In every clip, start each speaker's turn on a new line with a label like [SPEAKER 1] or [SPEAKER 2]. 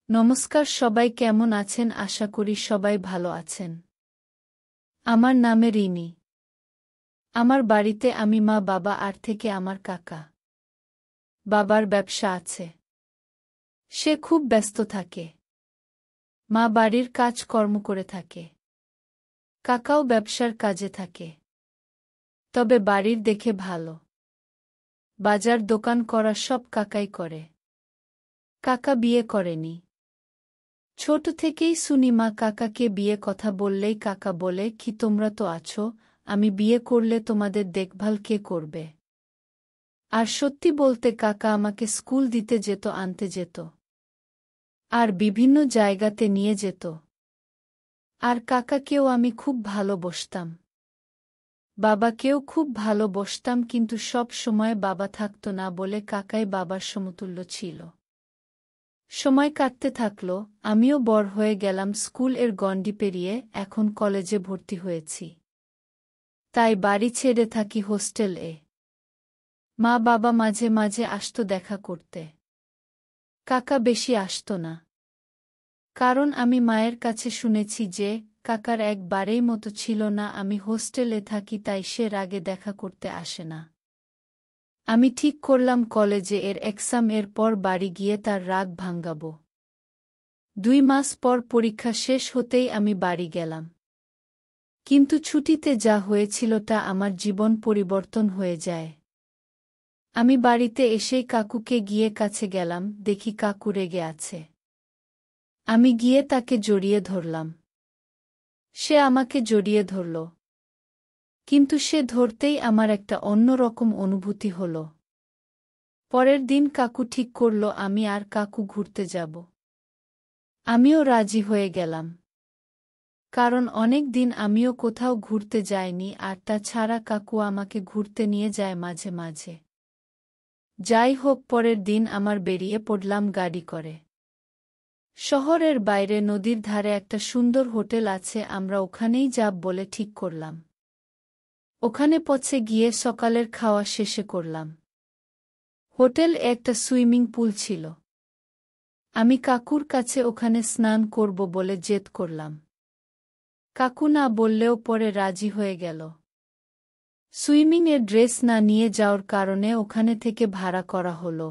[SPEAKER 1] নমস্কার, সবাই কেমন আছেন? আশা করি সবাই ভালো আছেন। আমার নামে রিনি। আমার বাড়িতে আমি, মা, বাবা আর থেকে আমার কাকা। বাবার ব্যবসা আছে। সে খুব ব্যস্ত থাকে। মা বাড়ির কাজকর্ম করে থাকে। কাকাও ব্যবসার কাজে থাকে। তবে বাড়ির দেখে ভালো। বাজার দোকান করা সব কাকাই করে। কাকা বিয়ে করেনি। ছোট থেকেই শুনি মা কাকাকে বিয়ে কথা বললেই কাকা বলে, কি তোমরা তো আছো, আমি বিয়ে করলে তোমাদের দেখভাল কে করবে? আর সত্যি বলতে কাকা আমাকে স্কুল দিতে যেত, আনতে যেত। আর বিভিন্ন জায়গাতে নিয়ে যেত। আর কাকাকেও আমি খুব ভালোবাসতাম। বাবাকেও খুব ভালোবাসতাম, কিন্তু সব সময় বাবা থাকত না বলে কাকাই বাবার সমতুল্য ছিল। সময় কাটতে থাকল, আমিও বড় হয়ে গেলাম, স্কুল এর গণ্ডি পেরিয়ে এখন কলেজে ভর্তি হয়েছি। তাই বাড়ি ছেড়ে থাকি হোস্টেলে। মা বাবা মাঝে মাঝে আসত দেখা করতে। কাকা বেশি আসত না। কারণ আমি মায়ের কাছে শুনেছি যে কাকার একবারেই মতো ছিল না আমি হোস্টেলে থাকি, তাই সে রাগে দেখা করতে আসে না। আমি ঠিক করলাম কলেজে এর এক্সাম এর পর বাড়ি গিয়ে তার রাগ ভাঙাব। 2 মাস পর পরীক্ষা শেষ হতেই আমি বাড়ি গেলাম। কিন্তু ছুটিতে যা হয়েছিল তা আমার জীবন পরিবর্তন হয়ে যায়। আমি বাড়িতে এসেই কাকুকে গিয়ে কাছে গেলাম, দেখি কাকু রেগে আছে। আমি গিয়ে তাকে জড়িয়ে ধরলাম। সে আমাকে জড়িয়ে ধরল। কিন্তু সে ধরতেই আমার একটা অন্যরকম অনুভূতি হল। পরের দিন কাকু ঠিক করল আমি আর কাকু ঘুরতে যাব। আমিও রাজি হয়ে গেলাম। কারণ অনেক দিন আমিও কোথাও ঘুরতে যাইনি, আর তাছাড়া কাকু আমাকে ঘুরতে নিয়ে যায় মাঝে মাঝে। যাই হোক, পরের দিন আমার বেরিয়ে পড়লাম গাড়ি করে। শহরের বাইরে নদীর ধারে একটা সুন্দর হোটেল আছে, আমরা ওখানেই যাব বলে ঠিক করলাম। ওখানে পৌঁছে গিয়ে সকালের খাওয়া শেষে করলাম। হোটেল একটা সুইমিং পুল ছিল। আমি কাকুর কাছে ওখানে স্নান করব বলে জেদ করলাম। কাকু না বললেও পরে রাজি হয়ে গেল। সুইমিংয়ের ড্রেস না নিয়ে যাওয়ার কারণে ওখানে থেকে ভাড়া করা হলো।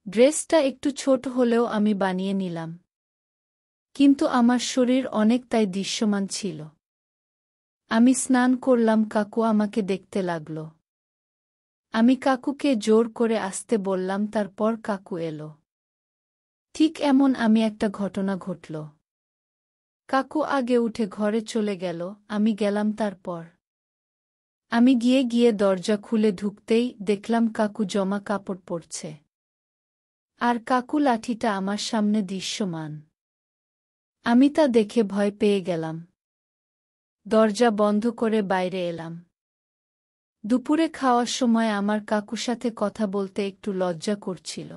[SPEAKER 1] ড্রেসটা একটু ছোট হলেও আমি বানিয়ে নিলাম। কিন্তু আমার শরীর অনেকটাই দৃশ্যমান ছিল। আমি স্নান করলাম, কাকু আমাকে দেখতে লাগল। আমি কাকুকে জোর করে আসতে বললাম, তারপর কাকু এলো। ঠিক এমন আমি একটা ঘটনা ঘটল। কাকু আগে উঠে ঘরে চলে গেল, আমি গেলাম তারপর। আমি গিয়ে গিয়ে দরজা খুলে ঢুকতেই দেখলাম কাকু জামা কাপড় পরছে। আর কাকু লাঠিটা আমার সামনে দৃশ্যমান। আমি তা দেখে ভয় পেয়ে গেলাম। দরজা বন্ধ করে বাইরে এলাম। দুপুরে খাওয়ার সময় আমার কাকুর সাথে কথা বলতে একটু লজ্জা করছিল।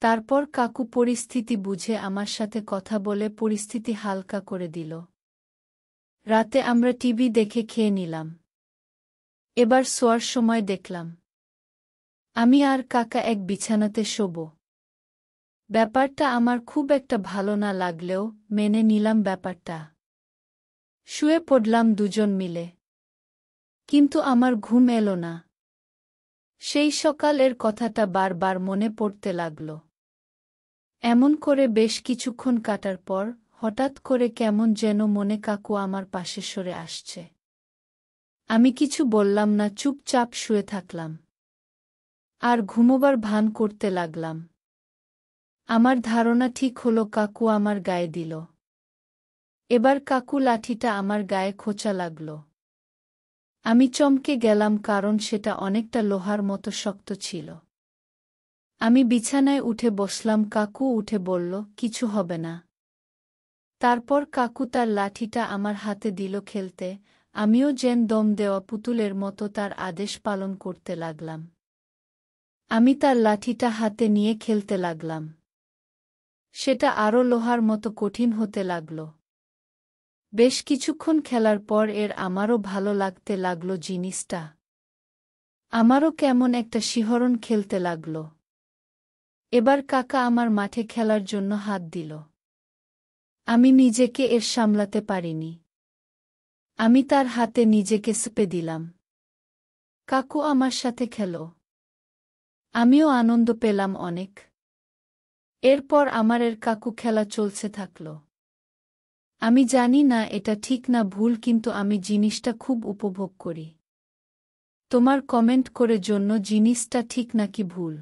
[SPEAKER 1] তারপর কাকু পরিস্থিতি বুঝে আমার সাথে কথা বলে পরিস্থিতি হালকা করে দিল। রাতে আমরা টিভি দেখে খেয়ে নিলাম। এবার শোয়ার সময় দেখলাম আমি আর কাকা এক বিছানাতে শোব। ব্যাপারটা আমার খুব একটা ভালো না লাগলেও মেনে নিলাম ব্যাপারটা। শুয়ে পড়লাম দুজন মিলে। কিন্তু আমার ঘুম এলো না। সেই সকালের কথাটা বারবার মনে পড়তে লাগল। এমন করে বেশ কিছুক্ষণ কাটার পর হঠাৎ করে কেমন যেন মনে কাকু আমার পাশে সরে আসছে। আমি কিছু বললাম না, চুপচাপ শুয়ে থাকলাম। আর ঘুমোবার ভান করতে লাগলাম। আমার ধারণা ঠিক হলো কাকু আমার গায়ে দিল। এবার কাকু লাঠিটা আমার গায়ে খোঁচা লাগল। আমি চমকে গেলাম, কারণ সেটা অনেকটা লোহার মতো শক্ত ছিল। আমি বিছানায় উঠে বসলাম, কাকু উঠে বলল, কিছু হবে না। তারপর কাকু তার লাঠিটা আমার হাতে দিল খেলতে, আমিও যেন দম দেওয়া পুতুলের মতো তার আদেশ পালন করতে লাগলাম। আমি তার লাঠিটা হাতে নিয়ে খেলতে লাগলাম। সেটা আরও লোহার মতো কঠিন হতে লাগল। বেশ কিছুক্ষণ খেলার পর আমারও ভালো লাগতে লাগল জিনিসটা। আমারও কেমন একটা শিহরণ খেলতে লাগল। এবার কাকা আমার মাঠে খেলার জন্য হাত দিল। আমি নিজেকে এর সামলাতে পারিনি। আমি তার হাতে নিজেকে সঁপে দিলাম। কাকু আমার সাথে খেল। আমিও আনন্দ পেলাম অনেক। এরপর আমার কাকু খেলা চলছে থাকল। আমি জানি না এটা ঠিক না ভুল, কিন্তু আমি জিনিসটা খুব উপভোগ করি। তোমার কমেন্ট করে জন্য জিনিসটা ঠিক নাকি ভুল।